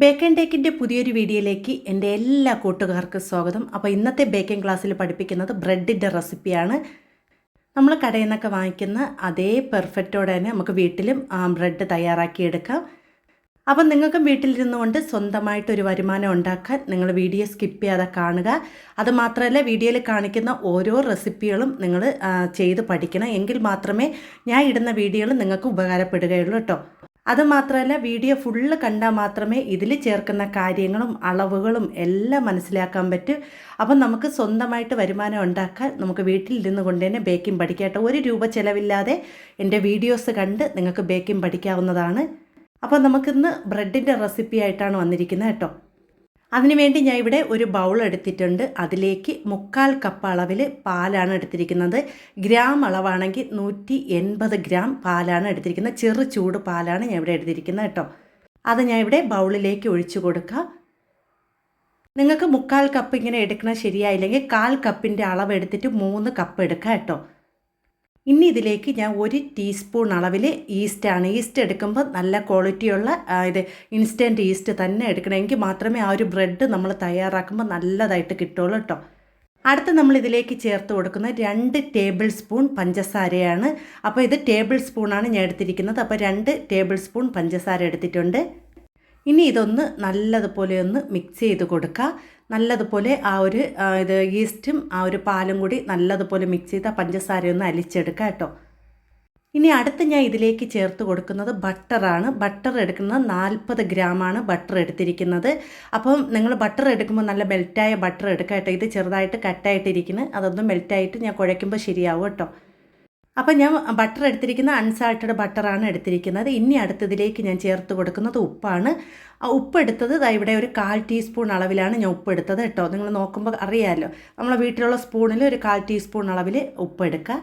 Bake and ടേക്കിൻ്റെ പുതിയൊരു വീഡിയോയിലേക്ക് എൻ്റെ എല്ലാ കൂട്ടുകാർക്കും സ്വാഗതം. അപ്പോൾ ഇന്നത്തെ ബേക്കിംഗ് ക്ലാസ്സിൽ പഠിപ്പിക്കുന്നത് ബ്രെഡിൻ്റെ റെസിപ്പിയാണ്. നമ്മൾ കടയിൽ നിന്നൊക്കെ വാങ്ങിക്കുന്ന അതേ പെർഫെക്റ്റോടെ തന്നെ നമുക്ക് വീട്ടിലും ബ്രെഡ് തയ്യാറാക്കിയെടുക്കാം. അപ്പം നിങ്ങൾക്കും വീട്ടിലിരുന്നു കൊണ്ട് സ്വന്തമായിട്ടൊരു വരുമാനം ഉണ്ടാക്കാൻ നിങ്ങൾ വീഡിയോ സ്കിപ്പ് ചെയ്യാതെ കാണുക. അതുമാത്രമല്ല, വീഡിയോയിൽ കാണിക്കുന്ന ഓരോ റെസിപ്പികളും നിങ്ങൾ ചെയ്ത് പഠിക്കണം. എങ്കിൽ മാത്രമേ ഞാൻ ഇടുന്ന വീഡിയോകൾ നിങ്ങൾക്ക് ഉപകാരപ്പെടുകയുള്ളൂ കേട്ടോ. അതുമാത്രമല്ല, വീഡിയോ ഫുള്ള് കണ്ടാൽ മാത്രമേ ഇതിൽ ചേർക്കുന്ന കാര്യങ്ങളും അളവുകളും എല്ലാം മനസ്സിലാക്കാൻ പറ്റൂ. അപ്പം നമുക്ക് സ്വന്തമായിട്ട് വരുമാനം ഉണ്ടാക്കാൻ നമുക്ക് വീട്ടിലിരുന്ന് കൊണ്ട് തന്നെ ബേക്കിംഗ് പഠിക്കാം കേട്ടോ. 1 രൂപ ചിലവില്ലാതെ എൻ്റെ വീഡിയോസ് കണ്ട് നിങ്ങൾക്ക് ബേക്കിംഗ് പഠിക്കാവുന്നതാണ്. അപ്പോൾ നമുക്കിന്ന് ബ്രെഡിൻ്റെ റെസിപ്പി ആയിട്ടാണ് വന്നിരിക്കുന്നത് കേട്ടോ. അതിനുവേണ്ടി ഞാൻ ഇവിടെ ഒരു ബൗൾ എടുത്തിട്ടുണ്ട്. അതിലേക്ക് 1/4 കപ്പ് അളവിൽ പാലാണ് എടുത്തിരിക്കുന്നത്. ഗ്രാം അളവാണെങ്കിൽ 180 ഗ്രാം പാലാണ് എടുത്തിരിക്കുന്നത്. ചെറു ചൂട് പാലാണ് ഞാൻ ഇവിടെ എടുത്തിരിക്കുന്നത് കേട്ടോ. അത് ഞാൻ ഇവിടെ ബൗളിലേക്ക് ഒഴിച്ചു കൊടുക്കാം. നിങ്ങൾക്ക് 1/4 കപ്പ് ഇങ്ങനെ എടുക്കണം ശരിയായില്ലെങ്കിൽ 1/4 കപ്പിൻ്റെ അളവ് എടുത്തിട്ട് 3 കപ്പ് എടുക്കാം കേട്ടോ. ഇനി ഇതിലേക്ക് ഞാൻ 1 ടീസ്പൂൺ അളവിൽ ഈസ്റ്റ് എടുക്കുമ്പോൾ നല്ല ക്വാളിറ്റിയുള്ള ഇത് ഇൻസ്റ്റൻറ്റ് ഈസ്റ്റ് തന്നെ എടുക്കണമെങ്കിൽ മാത്രമേ ആ ഒരു ബ്രെഡ് നമ്മൾ തയ്യാറാക്കുമ്പോൾ നല്ലതായിട്ട് കിട്ടുള്ളൂ കേട്ടോ. അടുത്ത് നമ്മൾ ഇതിലേക്ക് ചേർത്ത് കൊടുക്കുന്ന 2 ടേബിൾ സ്പൂൺ പഞ്ചസാരയാണ്. അപ്പോൾ ഇത് ടേബിൾ സ്പൂണാണ് ഞാൻ എടുത്തിരിക്കുന്നത്. അപ്പോൾ 2 ടേബിൾ സ്പൂൺ പഞ്ചസാര എടുത്തിട്ടുണ്ട്. ഇനി ഇതൊന്ന് നല്ലതുപോലെ ഒന്ന് മിക്സ് ചെയ്ത് കൊടുക്കുക. നല്ലതുപോലെ ഇത് ഈസ്റ്റും ആ ഒരു പാലും കൂടി നല്ലതുപോലെ മിക്സ് ചെയ്ത് പഞ്ചസാരയൊന്ന് അലിച്ചെടുക്കുക കേട്ടോ. ഇനി അടുത്ത് ഞാൻ ഇതിലേക്ക് ചേർത്ത് കൊടുക്കുന്നത് ബട്ടറാണ്. ബട്ടർ എടുക്കുന്നത് 40 ഗ്രാമാണ് ബട്ടർ എടുത്തിരിക്കുന്നത്. അപ്പം നിങ്ങൾ ബട്ടർ എടുക്കുമ്പോൾ നല്ല മെൽറ്റായ ബട്ടർ എടുക്കുക കേട്ടോ. ഇത് ചെറുതായിട്ട് കട്ടായിട്ടിരിക്കുന്നത്, അതൊന്നും മെൽറ്റായിട്ട് ഞാൻ കുഴയ്ക്കുമ്പോൾ ശരിയാവും കേട്ടോ. അപ്പോൾ ഞാൻ ബട്ടർ എടുത്തിരിക്കുന്ന അൺസാൾട്ടഡ് ബട്ടറാണ് എടുത്തിരിക്കുന്നത്. ഇനി അടുത്തതിലേക്ക് ഞാൻ ചേർത്ത് കൊടുക്കുന്നത് ഉപ്പാണ്. ആ ഉപ്പ് എടുത്തത് ഇവിടെ ഒരു 1/4 ടീസ്പൂൺ അളവിലാണ് ഞാൻ ഉപ്പ് എടുത്തത് കേട്ടോ. നിങ്ങൾ നോക്കുമ്പോൾ അറിയാമല്ലോ, നമ്മളെ വീട്ടിലുള്ള സ്പൂണിൽ ഒരു 1/4 ടീസ്പൂൺ അളവിൽ ഉപ്പ് എടുക്കുക.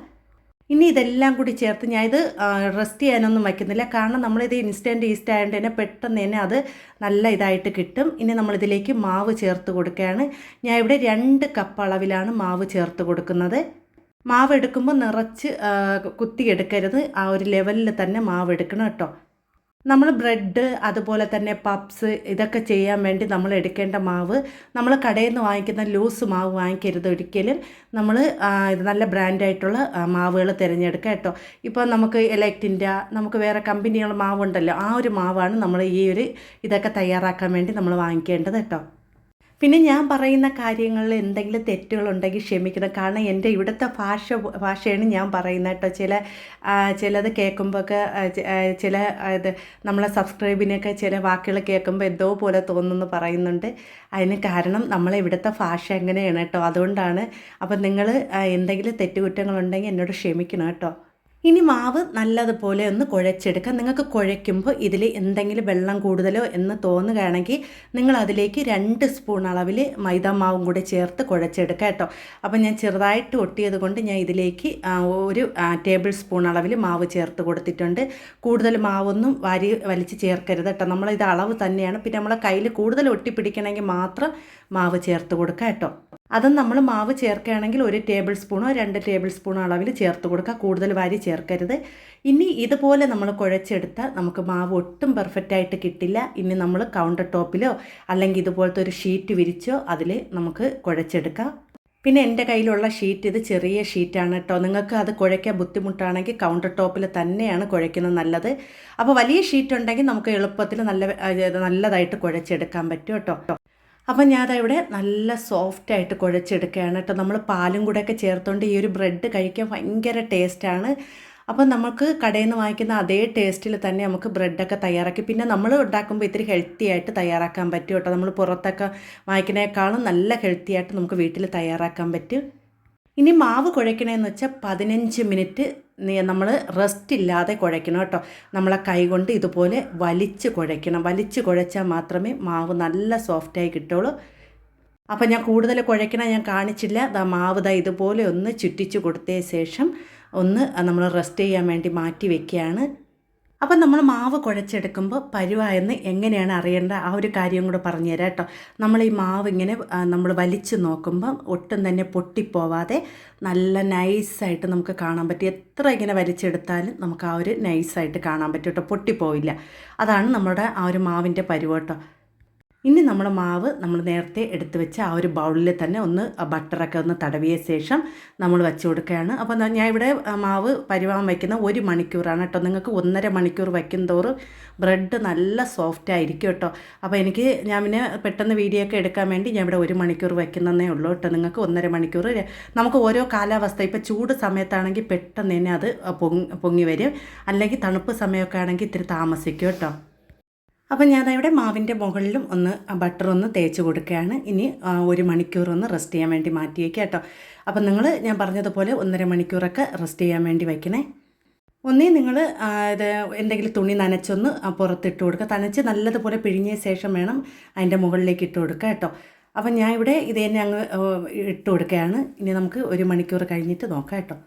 ഇനി ഇതെല്ലാം കൂടി ചേർത്ത് ഞാൻ ഇത് റെസ്റ്റ് ചെയ്യാനൊന്നും വയ്ക്കുന്നില്ല. കാരണം നമ്മളിത് ഇൻസ്റ്റൻറ്റ് ഈസ്റ്റ് ആയതുകൊണ്ട് തന്നെ പെട്ടെന്ന് തന്നെ അത് നല്ല ഇതായിട്ട് കിട്ടും. ഇനി നമ്മളിതിലേക്ക് മാവ് ചേർത്ത് കൊടുക്കുകയാണ്. ഞാൻ ഇവിടെ 2 കപ്പ് അളവിലാണ് മാവ് ചേർത്ത് കൊടുക്കുന്നത്. മാവ് എടുക്കുമ്പോൾ നിറച്ച് കുത്തിയെടുക്കരുത്, ആ ഒരു ലെവലിൽ തന്നെ മാവ് എടുക്കണം കേട്ടോ. നമ്മൾ ബ്രെഡ് അതുപോലെ തന്നെ പപ്സ് ഇതൊക്കെ ചെയ്യാൻ വേണ്ടി നമ്മൾ എടുക്കേണ്ട മാവ് നമ്മൾ കടയിൽ നിന്ന് വാങ്ങിക്കുന്ന ലൂസ് മാവ് വാങ്ങിക്കരുത് ഒരിക്കലും. നമ്മൾ ഇത് നല്ല ബ്രാൻഡായിട്ടുള്ള മാവുകൾ തിരഞ്ഞെടുക്കുക കേട്ടോ. ഇപ്പോൾ നമുക്ക് എലൈറ്റിൻ്റെ നമുക്ക് വേറെ കമ്പനികളുടെ മാവുണ്ടല്ലോ, ആ ഒരു മാവാണ് നമ്മൾ ഇതൊക്കെ തയ്യാറാക്കാൻ വേണ്ടി നമ്മൾ വാങ്ങിക്കേണ്ടത് കേട്ടോ. പിന്നെ ഞാൻ പറയുന്ന കാര്യങ്ങളിൽ എന്തെങ്കിലും തെറ്റുകളുണ്ടെങ്കിൽ ക്ഷമിക്കണം. കാരണം എൻ്റെ ഇവിടുത്തെ ഭാഷയാണ് ഞാൻ പറയുന്നത് കേട്ടോ. ചിലത് കേൾക്കുമ്പോഴൊക്കെ ഇത് നമ്മളെ സബ്സ്ക്രൈബിനൊക്കെ ചില വാക്കുകൾ കേൾക്കുമ്പോൾ എന്തോ പോലെ തോന്നുന്നു പറയുന്നുണ്ട്. അതിന് കാരണം നമ്മളെ ഇവിടുത്തെ ഭാഷ എങ്ങനെയാണ് കേട്ടോ, അതുകൊണ്ടാണ്. അപ്പം നിങ്ങൾ എന്തെങ്കിലും തെറ്റുകുറ്റങ്ങളുണ്ടെങ്കിൽ എന്നോട് ക്ഷമിക്കണം കേട്ടോ. ഇനി മാവ് നല്ലതുപോലെ ഒന്ന് കുഴച്ചെടുക്കുക. നിങ്ങൾക്ക് കുഴയ്ക്കുമ്പോൾ ഇതിൽ എന്തെങ്കിലും വെള്ളം കൂടുതലോ എന്ന് തോന്നുകയാണെങ്കിൽ നിങ്ങൾ അതിലേക്ക് 2 സ്പൂൺ അളവിൽ മൈദാമാവും കൂടെ ചേർത്ത് കുഴച്ചെടുക്കുക കേട്ടോ. അപ്പോൾ ഞാൻ ചെറുതായിട്ട് ഒട്ടിയത് കൊണ്ട് ഞാൻ ഇതിലേക്ക് 1 ടേബിൾ സ്പൂൺ അളവിൽ മാവ് ചേർത്ത് കൊടുത്തിട്ടുണ്ട്. കൂടുതൽ മാവൊന്നും വലിച്ച് ചേർക്കരുത് കേട്ടോ. നമ്മളിത് അളവ് തന്നെയാണ്. പിന്നെ നമ്മളെ കയ്യിൽ കൂടുതൽ ഒട്ടിപ്പിടിക്കണമെങ്കിൽ മാത്രം മാവ് ചേർത്ത് കൊടുക്കുക കേട്ടോ. അതും നമ്മൾ മാവ് ചേർക്കുകയാണെങ്കിൽ 1 ടേബിൾ സ്പൂണോ 2 ടേബിൾ സ്പൂണോ അളവിൽ ചേർത്ത് കൊടുക്കുക. കൂടുതൽ വാരി ചേർക്കരുത്. ഇനി ഇതുപോലെ നമ്മൾ കുഴച്ചെടുത്താൽ നമുക്ക് മാവ് ഒട്ടും പെർഫെക്റ്റായിട്ട് കിട്ടില്ല. ഇനി നമ്മൾ കൗണ്ടർ ടോപ്പിലോ അല്ലെങ്കിൽ ഇതുപോലത്തെ ഒരു ഷീറ്റ് വിരിച്ചോ അതിൽ നമുക്ക് കുഴച്ചെടുക്കാം. പിന്നെ എൻ്റെ കയ്യിലുള്ള ഷീറ്റ് ഇത് ചെറിയ ഷീറ്റാണ് കേട്ടോ. നിങ്ങൾക്ക് അത് കുഴയ്ക്കാൻ ബുദ്ധിമുട്ടാണെങ്കിൽ കൗണ്ടർ ടോപ്പിൽ തന്നെയാണ് കുഴയ്ക്കുന്നത് നല്ലത്. അപ്പോൾ വലിയ ഷീറ്റ് ഉണ്ടെങ്കിൽ നമുക്ക് എളുപ്പത്തിൽ നല്ലതായിട്ട് കുഴച്ചെടുക്കാൻ പറ്റും കേട്ടോ. അപ്പം ഞാനതിവിടെ നല്ല സോഫ്റ്റായിട്ട് കുഴച്ചെടുക്കുകയാണ് കേട്ടോ. നമ്മൾ പാലും കൂടെയൊക്കെ ചേർത്തുകൊണ്ട് ഈ ഒരു ബ്രെഡ് കഴിക്കാൻ ഭയങ്കര ടേസ്റ്റാണ്. അപ്പം നമുക്ക് കടയിൽ നിന്ന് വാങ്ങിക്കുന്ന അതേ ടേസ്റ്റിൽ തന്നെ നമുക്ക് ബ്രെഡൊക്കെ തയ്യാറാക്കി പിന്നെ നമ്മൾ ഉണ്ടാക്കുമ്പോൾ ഇത്തിരി ഹെൽത്തി ആയിട്ട് തയ്യാറാക്കാൻ പറ്റും കേട്ടോ. നമ്മൾ പുറത്തൊക്കെ വാങ്ങിക്കുന്നതിനേക്കാളും നല്ല ഹെൽത്തി ആയിട്ട് നമുക്ക് വീട്ടിൽ തയ്യാറാക്കാൻ പറ്റും. ഇനി മാവ് കുഴയ്ക്കണമെന്ന് വെച്ചാൽ 15 മിനിറ്റ് നമ്മൾ റെസ്റ്റ് ഇല്ലാതെ കുഴയ്ക്കണം കേട്ടോ. നമ്മളെ കൈ കൊണ്ട് ഇതുപോലെ വലിച്ച് കുഴയ്ക്കണം. വലിച്ച് കുഴച്ചാൽ മാത്രമേ മാവ് നല്ല സോഫ്റ്റായി കിട്ടുള്ളൂ. അപ്പോൾ ഞാൻ കൂടുതൽ കുഴയ്ക്കണം ഞാൻ കാണിച്ചില്ല. മാവ് ഇതുപോലെ ഒന്ന് ചുറ്റിച്ച് കൊടുത്തതിന് ശേഷം ഒന്ന് നമ്മൾ റെസ്റ്റ് ചെയ്യാൻ വേണ്ടി മാറ്റി വയ്ക്കുകയാണ്. അപ്പം നമ്മൾ മാവ് കുഴച്ചെടുക്കുമ്പോൾ പരുവായെന്ന് എങ്ങനെയാണ് അറിയേണ്ട ആ ഒരു കാര്യം കൂടെ പറഞ്ഞുതരാം കേട്ടോ. നമ്മൾ ഈ മാവ് ഇങ്ങനെ നമ്മൾ വലിച്ച് നോക്കുമ്പം ഒട്ടും തന്നെ പൊട്ടിപ്പോവാതെ നല്ല നൈസായിട്ട് നമുക്ക് കാണാൻ പറ്റും. എത്ര ഇങ്ങനെ വലിച്ചെടുത്താലും നമുക്ക് ആ ഒരു നൈസായിട്ട് കാണാൻ പറ്റും കേട്ടോ, പൊട്ടിപ്പോവില്ല. അതാണ് നമ്മുടെ ആ ഒരു മാവിൻ്റെ പരുവ് കേട്ടോ. ഇനി നമ്മുടെ മാവ് നമ്മൾ നേരത്തെ എടുത്ത് വെച്ച ആ ഒരു ബൗളിൽ തന്നെ ഒന്ന് ബട്ടറൊക്കെ ഒന്ന് തടവിയ ശേഷം നമ്മൾ വെച്ച് കൊടുക്കുകയാണ്. അപ്പോൾ ഞാൻ ഇവിടെ മാവ് പരിവാൻ വയ്ക്കുന്ന 1 മണിക്കൂറാണ് കേട്ടോ. നിങ്ങൾക്ക് 1.5 മണിക്കൂർ വയ്ക്കും തോറും ബ്രെഡ് നല്ല സോഫ്റ്റ് ആയിരിക്കും കേട്ടോ. അപ്പോൾ ഞാൻ പിന്നെ പെട്ടെന്ന് വീഡിയോ ഒക്കെ എടുക്കാൻ വേണ്ടി ഞാൻ ഇവിടെ 1 മണിക്കൂർ വയ്ക്കുന്നതേ ഉള്ളൂ കേട്ടോ. നിങ്ങൾക്ക് 1.5 മണിക്കൂർ. നമുക്ക് ഓരോ കാലാവസ്ഥ, ഇപ്പോൾ ചൂട് സമയത്താണെങ്കിൽ പെട്ടെന്ന് തന്നെ അത് പൊങ്ങി വരും, അല്ലെങ്കിൽ തണുപ്പ് സമയമൊക്കെ ആണെങ്കിൽ ഇത്തിരി താമസിക്കും കേട്ടോ. അപ്പോൾ ഞാനവിടെ മാവിൻ്റെ മുകളിലും ഒന്ന് ബട്ടർ ഒന്ന് തേച്ച് കൊടുക്കുകയാണ്. ഇനി 1 മണിക്കൂർ ഒന്ന് റെസ്റ്റ് ചെയ്യാൻ വേണ്ടി മാറ്റി വയ്ക്കുക കേട്ടോ. അപ്പോൾ ഞാൻ പറഞ്ഞതുപോലെ 1.5 മണിക്കൂറൊക്കെ റെസ്റ്റ് ചെയ്യാൻ വേണ്ടി വയ്ക്കണേ. ഒന്നേ നിങ്ങൾ ഇത് എന്തെങ്കിലും തുണി നനച്ചൊന്ന് പുറത്തിട്ട് കൊടുക്കുക. നനച്ച് നല്ലതുപോലെ പിഴിഞ്ഞ ശേഷം വേണം അതിൻ്റെ മുകളിലേക്ക് ഇട്ട് കൊടുക്കുക കേട്ടോ. അപ്പം ഞാൻ ഇവിടെ ഇത് തന്നെ അങ്ങ് ഇട്ട് കൊടുക്കുകയാണ്. ഇനി നമുക്ക് 1 മണിക്കൂർ കഴിഞ്ഞിട്ട് നോക്കാം കേട്ടോ.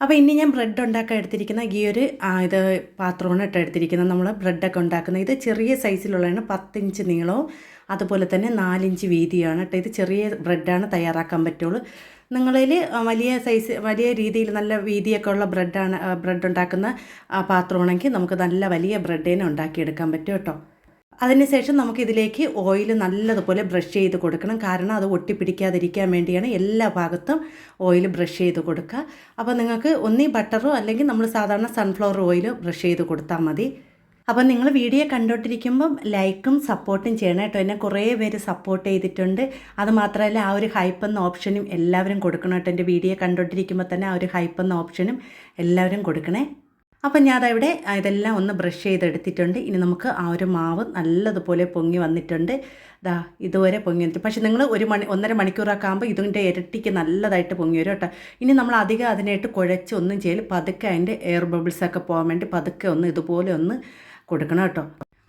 അപ്പോൾ ഇനി ഞാൻ ബ്രെഡ് ഉണ്ടാക്കാൻ എടുത്തിരിക്കുന്ന ഈ ഒരു ഇത് പാത്രമാണ് കേട്ടോ എടുത്തിരിക്കുന്നത്. നമ്മൾ ബ്രെഡൊക്കെ ഉണ്ടാക്കുന്നത് ഇത് ചെറിയ സൈസിലുള്ളതാണ്. 10 ഇഞ്ച് നീളവും അതുപോലെ തന്നെ 4 ഇഞ്ച് വീതിയാണ് കേട്ടോ. ഇത് ചെറിയ ബ്രെഡാണ് തയ്യാറാക്കാൻ പറ്റുള്ളൂ. നിങ്ങളിൽ വലിയ രീതിയിൽ നല്ല വീതിയൊക്കെ ഉള്ള ബ്രെഡ് ഉണ്ടാക്കുന്ന പാത്രമാണെങ്കിൽ നമുക്ക് നല്ല വലിയ ബ്രെഡ് തന്നെ ഉണ്ടാക്കിയെടുക്കാൻ പറ്റും കേട്ടോ. അതിനുശേഷം നമുക്കിതിലേക്ക് ഓയിൽ നല്ലതുപോലെ ബ്രഷ് ചെയ്ത് കൊടുക്കണം. കാരണം അത് ഒട്ടിപ്പിടിക്കാതിരിക്കാൻ വേണ്ടിയാണ് എല്ലാ ഭാഗത്തും ഓയിൽ ബ്രഷ് ചെയ്ത് കൊടുക്കുക. അപ്പോൾ നിങ്ങൾക്ക് ഒന്നീ ബട്ടറോ അല്ലെങ്കിൽ നമ്മൾ സാധാരണ സൺഫ്ലവർ ഓയിൽ ബ്രഷ് ചെയ്ത് കൊടുത്താൽ മതി. അപ്പോൾ നിങ്ങൾ വീഡിയോ കണ്ടുകൊണ്ടിരിക്കുമ്പം ലൈക്കും സപ്പോർട്ടും ചെയ്യണം കേട്ടോ. എന്നെ കുറേ പേര് സപ്പോർട്ട് ചെയ്തിട്ടുണ്ട്. അതുമാത്രമല്ല ആ ഒരു ഹൈപ്പ് എന്ന ഓപ്ഷനും എല്ലാവരും കൊടുക്കണം കേട്ടോ. എൻ്റെ വീഡിയോ കണ്ടുകൊണ്ടിരിക്കുമ്പോൾ തന്നെ ആ ഒരു ഹൈപ്പ് എന്ന ഓപ്ഷനും എല്ലാവരും കൊടുക്കണേ. അപ്പം ഞാനവിടെ ഇതെല്ലാം ഒന്ന് ബ്രഷ് ചെയ്തെടുത്തിട്ടുണ്ട്. ഇനി നമുക്ക് ആ ഒരു മാവ് നല്ലതുപോലെ പൊങ്ങി വന്നിട്ടുണ്ട്. ഇതുവരെ പൊങ്ങി വന്നിട്ട്, പക്ഷേ നിങ്ങൾ 1.5 മണിക്കൂറൊക്കെ ആകുമ്പോൾ ഇതിൻ്റെ ഇരട്ടിക്ക് നല്ലതായിട്ട് പൊങ്ങി വരും കേട്ടോ. ഇനി നമ്മൾ അധികം അതിനായിട്ട് കുഴച്ച് ഒന്നും ചെയ്യൽ, പതുക്കെ അതിൻ്റെ എയർ ബബിൾസൊക്കെ പോകാൻ വേണ്ടി പതുക്കെ ഒന്ന് ഇതുപോലെ ഒന്ന് കൊടുക്കണം കേട്ടോ.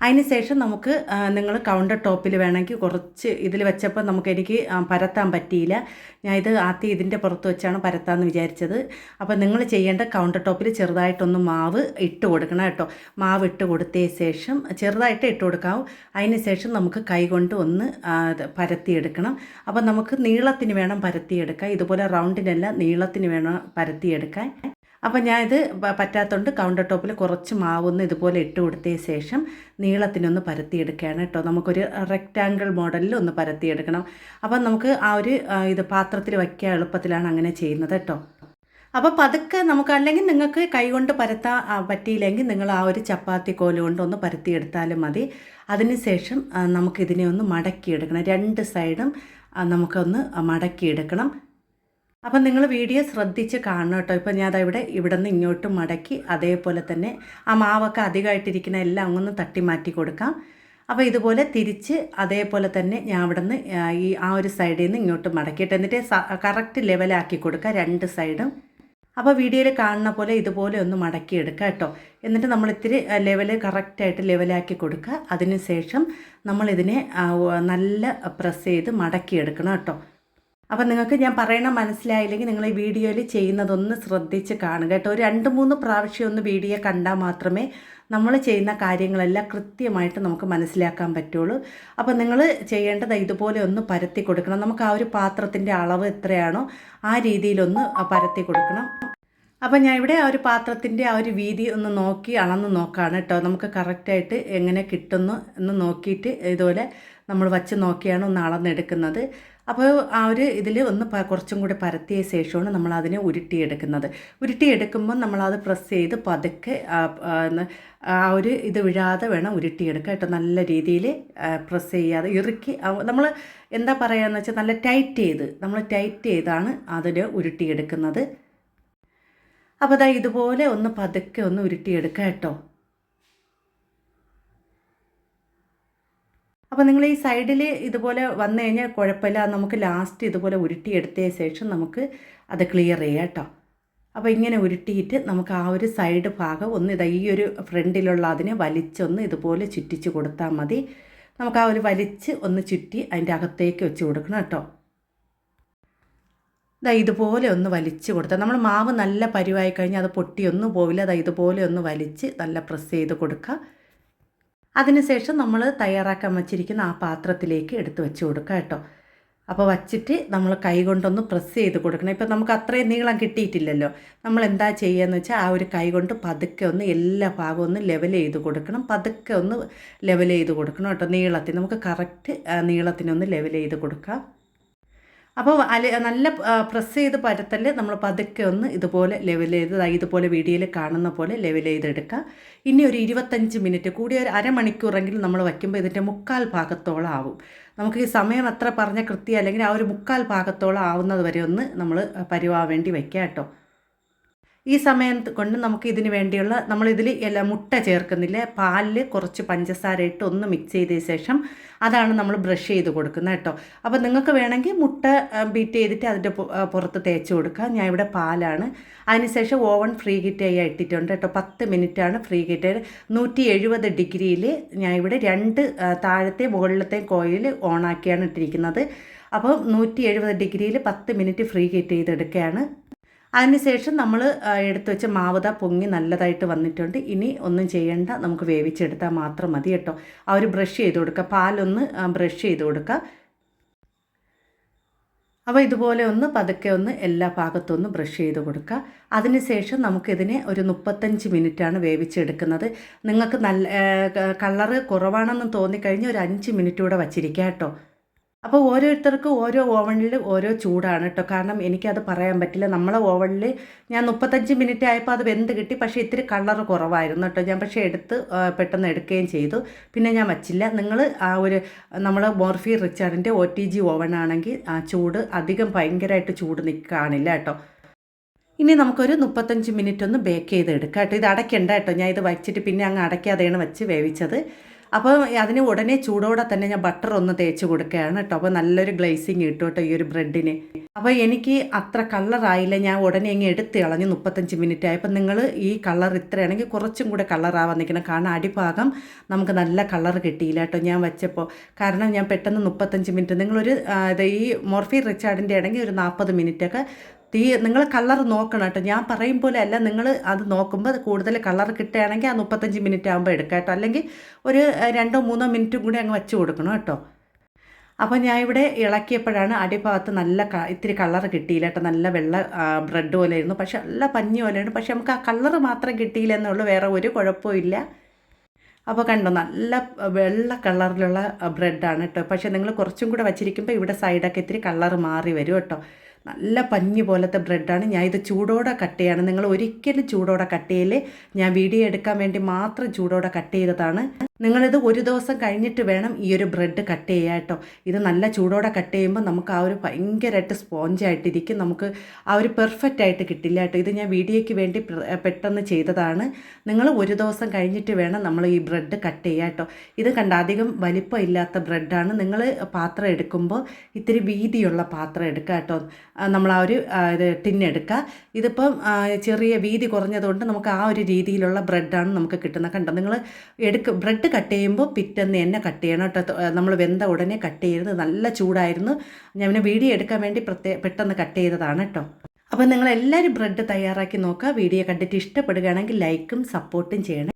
അതിന് ശേഷം നമുക്ക് നിങ്ങൾ കൗണ്ടർ ടോപ്പിൽ വേണമെങ്കിൽ കുറച്ച് ഇതിൽ വെച്ചപ്പോൾ എനിക്ക് പരത്താൻ പറ്റിയില്ല. ഞാൻ ഇത് ആദ്യം ഇതിൻ്റെ പുറത്ത് വെച്ചാണ് പരത്താമെന്ന് വിചാരിച്ചത്. അപ്പോൾ നിങ്ങൾ ചെയ്യേണ്ട കൗണ്ടർ ടോപ്പിൽ ചെറുതായിട്ടൊന്ന് മാവ് ഇട്ട് കൊടുക്കണം കേട്ടോ. മാവ് ഇട്ട് കൊടുത്തതിന് ശേഷം ചെറുതായിട്ട് ഇട്ട് കൊടുക്കാവും. അതിന് ശേഷം നമുക്ക് കൈ കൊണ്ട് ഒന്ന് പരത്തിയെടുക്കണം. അപ്പോൾ നമുക്ക് നീളത്തിന് വേണം പരത്തിയെടുക്കാൻ. ഇതുപോലെ റൗണ്ടിനല്ല, നീളത്തിന് വേണം പരത്തിയെടുക്കാൻ. അപ്പം ഞാനിത് പറ്റാത്തതുകൊണ്ട് കൗണ്ടർ ടോപ്പിൽ കുറച്ച് മാവൊന്ന് ഇതുപോലെ ഇട്ട് കൊടുത്തതിന് ശേഷം നീളത്തിനൊന്ന് പരത്തിയെടുക്കുകയാണ് കേട്ടോ. നമുക്കൊരു റെക്റ്റാങ്കിൾ മോഡലിൽ ഒന്ന് പരത്തിയെടുക്കണം. അപ്പം നമുക്ക് ആ ഒരു ഇത് പാത്രത്തിൽ വയ്ക്കാൻ എളുപ്പത്തിലാണ് അങ്ങനെ ചെയ്യുന്നത് കേട്ടോ. അപ്പോൾ പതുക്കെ നമുക്ക്, അല്ലെങ്കിൽ നിങ്ങൾക്ക് കൈ കൊണ്ട് പരത്താൻ പറ്റിയില്ലെങ്കിൽ നിങ്ങൾ ആ ഒരു ചപ്പാത്തി കോല് കൊണ്ട് ഒന്ന് പരത്തിയെടുത്താലും മതി. അതിനുശേഷം നമുക്കിതിനെ ഒന്ന് മടക്കിയെടുക്കണം. 2 സൈഡും നമുക്കൊന്ന് മടക്കിയെടുക്കണം. അപ്പം നിങ്ങൾ വീഡിയോ ശ്രദ്ധിച്ച് കാണണം കേട്ടോ. ഇപ്പം ഞാൻ ഇവിടെ നിന്ന് ഇങ്ങോട്ട് മടക്കി അതേപോലെ തന്നെ ആ മാവൊക്കെ അധികമായിട്ടിരിക്കുന്ന എല്ലാം അങ്ങൊന്ന് തട്ടി മാറ്റി കൊടുക്കാം. അപ്പോൾ ഇതുപോലെ തിരിച്ച് അതേപോലെ തന്നെ ഞാൻ അവിടെ നിന്ന് ആ ഒരു സൈഡിൽ നിന്ന് ഇങ്ങോട്ട് മടക്കിയിട്ട് എന്നിട്ട് കറക്റ്റ് ലെവലാക്കി കൊടുക്കുക 2 സൈഡും. അപ്പോൾ വീഡിയോയിൽ കാണുന്ന പോലെ ഇതുപോലെ ഒന്ന് മടക്കിയെടുക്കുക കേട്ടോ. എന്നിട്ട് നമ്മൾ ഇത്തിരി കറക്റ്റായിട്ട് ലെവലാക്കി കൊടുക്കുക. അതിന് ശേഷം നമ്മളിതിനെ നല്ല പ്രസ് ചെയ്ത് മടക്കിയെടുക്കണം കേട്ടോ. അപ്പം നിങ്ങൾക്ക് ഞാൻ പറയണ മനസ്സിലായില്ലെങ്കിൽ നിങ്ങൾ ഈ വീഡിയോയിൽ ചെയ്യുന്നതൊന്ന് ശ്രദ്ധിച്ച് കാണുക കേട്ടോ. ഒരു 2-3 പ്രാവശ്യം ഒന്ന് വീഡിയോ കണ്ടാൽ മാത്രമേ നമ്മൾ ചെയ്യുന്ന കാര്യങ്ങളെല്ലാം കൃത്യമായിട്ട് നമുക്ക് മനസ്സിലാക്കാൻ പറ്റുള്ളൂ. അപ്പോൾ നിങ്ങൾ ചെയ്യേണ്ടത് ഇതുപോലെ ഒന്ന് പരത്തി കൊടുക്കണം. നമുക്ക് ആ ഒരു പാത്രത്തിൻ്റെ അളവ് എത്രയാണോ ആ രീതിയിലൊന്ന് പരത്തി കൊടുക്കണം. അപ്പം ഞാൻ ഇവിടെ ആ ഒരു പാത്രത്തിൻ്റെ ആ ഒരു വീതി ഒന്ന് നോക്കി അളന്ന് നോക്കുകയാണ് കേട്ടോ. നമുക്ക് കറക്റ്റായിട്ട് എങ്ങനെ കിട്ടുന്നു എന്ന് നോക്കിയിട്ട് ഇതുപോലെ നമ്മൾ വച്ച് നോക്കിയാണ് ഒന്ന് അളന്നെടുക്കുന്നത്. അപ്പോൾ ആ ഒരു ഇതിൽ ഒന്ന് കുറച്ചും കൂടി പരത്തിയ ശേഷമാണ് നമ്മൾ അതിനെ ഉരുട്ടിയെടുക്കുമ്പോൾ നമ്മളത് പ്രസ് ചെയ്ത് പതുക്കെ ആ ഒരു ഇത് വിഴാതെ വേണം ഉരുട്ടിയെടുക്കുക കേട്ടോ. നല്ല രീതിയിൽ പ്രസ് ചെയ്യാതെ ഇറുക്കി നമ്മൾ എന്താ പറയുകയെന്ന് വെച്ചാൽ നല്ല ടൈറ്റ് ചെയ്താണ് അതിൽ ഉരുട്ടിയെടുക്കുന്നത്. അപ്പോൾ ഇതുപോലെ ഒന്ന് പതുക്കെ ഒന്ന് ഉരുട്ടിയെടുക്കുക കേട്ടോ. അപ്പോൾ നിങ്ങൾ ഈ സൈഡിൽ ഇതുപോലെ വന്നു കഴിഞ്ഞാൽ കുഴപ്പമില്ല. നമുക്ക് ലാസ്റ്റ് ഇതുപോലെ ഉരുട്ടിയെടുത്തതിന് ശേഷം നമുക്ക് അത് ക്ലിയർ ചെയ്യാം കേട്ടോ. അപ്പോൾ ഇങ്ങനെ ഉരുട്ടിയിട്ട് നമുക്ക് ആ ഒരു സൈഡ് ഭാഗം ഒന്ന് ഈ ഒരു ഫ്രണ്ടിലുള്ള അതിനെ വലിച്ചൊന്ന് ഇതുപോലെ ചുറ്റിച്ച് കൊടുത്താൽ മതി. നമുക്ക് ആ ഒരു വലിച്ച് ഒന്ന് ചുറ്റി അതിൻ്റെ അകത്തേക്ക് വെച്ച് കൊടുക്കണം കേട്ടോ. ഇതുപോലെ ഒന്ന് വലിച്ച് കൊടുത്താൽ നമ്മൾ മാവ് നല്ല പരുവായി കഴിഞ്ഞാൽ അത് പൊട്ടിയൊന്നും പോവില്ല. ഇതുപോലെ ഒന്ന് വലിച്ച് നല്ല പ്രസ് ചെയ്ത് കൊടുക്കുക. അതിനുശേഷം നമ്മൾ തയ്യാറാക്കാൻ വച്ചിരിക്കുന്ന ആ പാത്രത്തിലേക്ക് എടുത്ത് വെച്ച് കൊടുക്കുക കേട്ടോ. അപ്പോൾ വച്ചിട്ട് നമ്മൾ കൈ കൊണ്ടൊന്ന് പ്രസ് ചെയ്ത് കൊടുക്കണം. ഇപ്പോൾ നമുക്ക് അത്രയും നീളം കിട്ടിയിട്ടില്ലല്ലോ. നമ്മൾ എന്താ ചെയ്യുകയെന്ന് വെച്ചാൽ ആ ഒരു കൈ കൊണ്ട് പതുക്കെ ഒന്ന് എല്ലാ ഭാഗവും ഒന്ന് ലെവൽ ചെയ്ത് കൊടുക്കണം. പതുക്കെ ഒന്ന് ലെവൽ ചെയ്ത് കൊടുക്കണം കേട്ടോ. നീളത്തിൽ നമുക്ക് കറക്റ്റ് നീളത്തിനൊന്ന് ലെവൽ ചെയ്ത് കൊടുക്കാം. അപ്പോൾ നല്ല പ്രസ് ചെയ്ത് പരത്തല് നമ്മൾ പതുക്കെ ഒന്ന് ഇതുപോലെ ലെവൽ ചെയ്ത് ഇതുപോലെ വീഡിയോയിൽ കാണുന്ന പോലെ ലെവൽ ചെയ്തെടുക്കുക. ഇനി ഒരു 25 മിനിറ്റ് കൂടി ഒരു അരമണിക്കൂറെങ്കിലും നമ്മൾ വയ്ക്കുമ്പോൾ ഇതിൻ്റെ 1/4 ഭാഗത്തോളം ആവും. നമുക്ക് ഈ സമയം അത്ര പറഞ്ഞ കൃത്യം അല്ലെങ്കിൽ ആ ഒരു 1/4 ഭാഗത്തോളം ആവുന്നത് വരെ ഒന്ന് നമ്മൾ പരുവാൻ വേണ്ടി വയ്ക്കുക കേട്ടോ. ഈ സമയം കൊണ്ട് നമുക്ക് ഇതിന് വേണ്ടിയുള്ള നമ്മളിതിൽ എല്ലാ മുട്ട ചേർക്കുന്നില്ല, പാലിൽ കുറച്ച് പഞ്ചസാര ഇട്ട് ഒന്ന് മിക്സ് ചെയ്തതിന് ശേഷം അതാണ് നമ്മൾ ബ്രഷ് ചെയ്ത് കൊടുക്കുന്നത് കേട്ടോ. അപ്പോൾ നിങ്ങൾക്ക് വേണമെങ്കിൽ മുട്ട ബീറ്റ് ചെയ്തിട്ട് അതിൻ്റെ പുറത്ത് തേച്ച് കൊടുക്കുക. ഞാൻ ഇവിടെ പാലാണ്. അതിനുശേഷം ഓവൻ ഫ്രീ ഹീറ്റ് ചെയ്യാൻ ഇട്ടിട്ടുണ്ട് കേട്ടോ. 10 മിനിറ്റാണ് ഫ്രീ ഹീറ്റ്. 170 ഡിഗ്രിയിൽ ഞാൻ ഇവിടെ 2 താഴത്തെ മുകളിലത്തെ കോയിൽ ഓണാക്കിയാണ് ഇട്ടിരിക്കുന്നത്. അപ്പോൾ 170 ഡിഗ്രിയിൽ 10 മിനിറ്റ് ഫ്രീ ഹീറ്റ് ചെയ്തെടുക്കുകയാണ്. അതിനുശേഷം നമ്മൾ എടുത്തു വെച്ച മാവുത പൊങ്ങി നല്ലതായിട്ട് വന്നിട്ടുണ്ട്. ഇനി ഒന്നും ചെയ്യേണ്ട, നമുക്ക് വേവിച്ചെടുത്താൽ മാത്രം മതി കേട്ടോ. ആ ഒരു ബ്രഷ് ചെയ്ത് കൊടുക്കുക, പാലൊന്ന് ബ്രഷ് ചെയ്ത് കൊടുക്കുക. അപ്പോൾ ഇതുപോലെ ഒന്ന് പതുക്കെ ഒന്ന് എല്ലാ ഭാഗത്തും ഒന്ന് ബ്രഷ് ചെയ്ത് കൊടുക്കുക. അതിനുശേഷം നമുക്കിതിനെ ഒരു 35 മിനിറ്റാണ് വേവിച്ചെടുക്കുന്നത്. നിങ്ങൾക്ക് നല്ല കളറ് കുറവാണെന്ന് തോന്നിക്കഴിഞ്ഞാൽ ഒരു 5 മിനിറ്റ് കൂടെ വച്ചിരിക്കുക കേട്ടോ. അപ്പോൾ ഓരോരുത്തർക്കും ഓരോ ഓവനിൽ ഓരോ ചൂടാണ് കേട്ടോ. കാരണം എനിക്കത് പറയാൻ പറ്റില്ല. നമ്മളെ ഓവനിൽ ഞാൻ 35 മിനിറ്റ് ആയപ്പോൾ അത് വെന്ത് കിട്ടി. പക്ഷേ ഇത്തിരി കളർ കുറവായിരുന്നു കേട്ടോ. ഞാൻ പക്ഷേ പെട്ടെന്ന് എടുക്കുകയും ചെയ്തു. പിന്നെ ഞാൻ വച്ചില്ല. നിങ്ങൾ ആ ഒരു നമ്മൾ മോർഫി റിച്ചാർഡിൻ്റെ OTG ഓവൻ ആണെങ്കിൽ ആ ചൂട് അധികം ഭയങ്കരമായിട്ട് ചൂട് കാണില്ല കേട്ടോ. ഇനി നമുക്കൊരു 35 മിനിറ്റ് ഒന്ന് ബേക്ക് ചെയ്തെടുക്കാം കേട്ടോ. ഇത് അടയ്ക്കണ്ട കേട്ടോ. ഞാൻ ഇത് വച്ചിട്ട് പിന്നെ അങ്ങ് അടയ്ക്കാതെയാണ് വെച്ച് വേവിച്ചത്. അപ്പോൾ അതിന് ഉടനെ ചൂടോടെ തന്നെ ഞാൻ ബട്ടർ ഒന്ന് തേച്ച് കൊടുക്കുകയാണ് കേട്ടോ. അപ്പോൾ നല്ലൊരു ഗ്ലേസിങ് കിട്ടും കേട്ടോ ഈ ഒരു ബ്രെഡിന്. അപ്പോൾ എനിക്ക് അത്ര കളറായില്ല, ഞാൻ ഉടനെ ഇങ്ങ് എടുത്ത് കളഞ്ഞു 35 മിനിറ്റ് ആയി. അപ്പോൾ നിങ്ങൾ ഈ കളർ ഇത്രയാണെങ്കിൽ കുറച്ചും കൂടെ കളറാവാൻ നിൽക്കണം. കാരണം അടിഭാഗം നമുക്ക് നല്ല കളർ കിട്ടിയില്ല കേട്ടോ ഞാൻ വെച്ചപ്പോൾ. കാരണം ഞാൻ പെട്ടെന്ന് 35 മിനിറ്റ്, നിങ്ങളൊരു ഈ മോർഫി റിച്ചാർഡിൻ്റെ ആണെങ്കിൽ ഒരു 40 മിനിറ്റൊക്കെ നിങ്ങൾ കളർ നോക്കണം കേട്ടോ. ഞാൻ പറയും പോലെ അല്ല, നിങ്ങൾ അത് നോക്കുമ്പോൾ കൂടുതൽ കളർ കിട്ടുകയാണെങ്കിൽ ആ 35 മിനിറ്റ് ആകുമ്പോൾ എടുക്കാം കേട്ടോ. അല്ലെങ്കിൽ ഒരു 2-3 മിനിറ്റും കൂടി അങ്ങ് വെച്ച് കൊടുക്കണം കേട്ടോ. അപ്പോൾ ഞാൻ ഇവിടെ ഇളക്കിയപ്പോഴാണ് അടിഭാഗത്ത് നല്ല ഇത്തിരി കളർ കിട്ടിയില്ല കേട്ടോ. നല്ല വെള്ള ബ്രെഡ് പോലെ ആയിരുന്നു, പക്ഷെ നല്ല പഞ്ഞി പോലെയാണ്. പക്ഷെ നമുക്ക് ആ കളർ മാത്രം കിട്ടിയില്ല എന്നുള്ളൂ, വേറെ ഒരു കുഴപ്പമില്ല. അപ്പോൾ കണ്ടോ, നല്ല വെള്ള കളറിലുള്ള ബ്രെഡാണ് കേട്ടോ. പക്ഷേ നിങ്ങൾ കുറച്ചും കൂടെ വച്ചിരിക്കുമ്പോൾ ഇവിടെ സൈഡൊക്കെ ഇത്തിരി കളർ മാറി വരും കേട്ടോ. നല്ല പഞ്ഞി പോലത്തെ ബ്രെഡാണ്. ഞാൻ ഇത് ചൂടോടെ കട്ട് ചെയ്യാണ്. നിങ്ങൾ ഒരിക്കലും ചൂടോടെ കട്ട് ചെയ്യല്ലേ. ഞാൻ വീഡിയോ എടുക്കാൻ വേണ്ടി മാത്രം ചൂടോടെ കട്ട് ചെയ്തതാണ്. നിങ്ങളിത് ഒരു ദിവസം കഴിഞ്ഞിട്ട് വേണം ഈ ഒരു ബ്രെഡ് കട്ട് ചെയ്യാൻ കേട്ടോ. ഇത് നല്ല ചൂടോടെ കട്ട് ചെയ്യുമ്പോൾ നമുക്ക് ആ ഒരു ഭയങ്കരമായിട്ട് സ്പോഞ്ചായിട്ടിരിക്കും. നമുക്ക് ആ ഒരു പെർഫെക്റ്റ് ആയിട്ട് കിട്ടില്ല കേട്ടോ. ഇത് ഞാൻ വീഡിയോയ്ക്ക് വേണ്ടി പെട്ടെന്ന് ചെയ്തതാണ്. നിങ്ങൾ ഒരു ദിവസം കഴിഞ്ഞിട്ട് വേണം നമ്മൾ ഈ ബ്രെഡ് കട്ട് ചെയ്യാൻ കേട്ടോ. ഇത് കണ്ട അധികം വലിപ്പം ഇല്ലാത്ത ബ്രെഡാണ്. നിങ്ങൾ പാത്രം എടുക്കുമ്പോൾ ഇത്തിരി വീതിയുള്ള പാത്രം എടുക്കുക കേട്ടോ. നമ്മൾ ആ ഒരു ടിന്നെടുക്കുക. ഇതിപ്പം ചെറിയ വീതി കുറഞ്ഞതുകൊണ്ട് നമുക്ക് ആ ഒരു രീതിയിലുള്ള ബ്രെഡാണ് നമുക്ക് കിട്ടുന്നത്. കണ്ടോ, നിങ്ങൾ ബ്രെഡ് കട്ട് ചെയ്യുമ്പോൾ പിറ്റേന്ന് തന്നെ കട്ട് ചെയ്യണം കേട്ടോ. നമ്മൾ വെന്ത ഉടനെ കട്ട് ചെയ്യരുത്. നല്ല ചൂടായിരുന്നു. ഞാൻ പിന്നെ വീഡിയോ എടുക്കാൻ വേണ്ടി പെട്ടെന്ന് കട്ട് ചെയ്തതാണ് കേട്ടോ. അപ്പോൾ നിങ്ങളെല്ലാവരും ബ്രെഡ് തയ്യാറാക്കി നോക്കുക. വീഡിയോ കണ്ടിട്ട് ഇഷ്ടപ്പെടുകയാണെങ്കിൽ ലൈക്കും സപ്പോർട്ടും ചെയ്യണം.